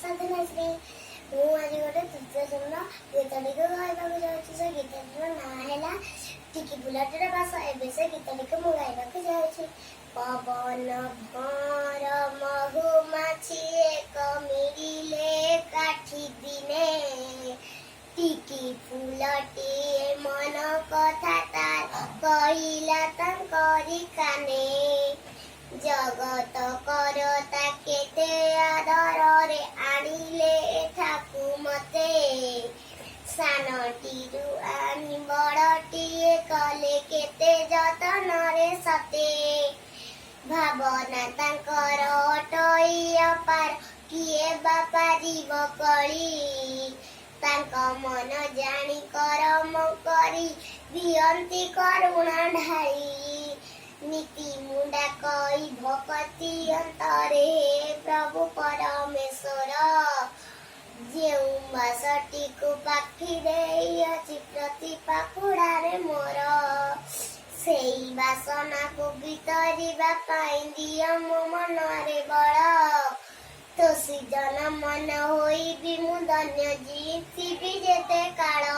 ସାଧନାଶ୍ରୀ। ମୁଁ ଆଜି ଗୋଟେ ତୃତୀୟ ଶ୍ରେଣୀର ଗୀତଟିକୁ ଗାଇବାକୁ ଯାଉଛି। ସେ ଗୀତଟିର ନାଁ ହେଲା ଟିକି ଫୁଲଟିର ବାସ। ଏବେ ସେ ଗୀତଟିକୁ ମୁଁ ଗାଇବାକୁ ଯାଉଛି। ପବନ ଭଁର ମହୁମାଛି ଏକ ମିଳିଲେ କାଠି ଦିନେ, ଟିକି ଫୁଲଟିଏ ମନ କଥା ତାର କହିଲା ତାଙ୍କରି କାନେ। ଜଗତ କରତା କେତେ ଆଦରରେ ଆଣିଲେ ଏଠାକୁ ମତେ, ସାନଟିରୁ ଆଣି ବଡ଼ଟିଏ କଲେ କେତେ ଯତନରେ ସତେ। ଭାବନା ତାଙ୍କର ଅଟଇ ଅପାର, କିଏ ବା ପାରିବ କଳି। ତାଙ୍କ ମନ ଜାଣି କରମ କରି ଦିଅନ୍ତି କରୁଣା ଢାଳି। ନୀତି ମୁଣ୍ଡା କଇ ଭକତି ଅନ୍ତରେ ହେ ପ୍ରଭୁ ପରମେଶ୍ୱର, ଯେଉଁ ବାସଟିକୁ ପାଖି ଦେଇଅଛି ପ୍ରତି ପାଖୁଡ଼ାରେ ମୋର, ସେଇ ବାସନାକୁ ଭିତରିବା ପାଇଁ ଦିଅ ମୋ ମନରେ ବଳ। ତୋଷୀ ଜନ ମନ ହୋଇବି ମୁଁ ଧନ୍ୟ, ଜିତିବି ଯେତେ କାଳ।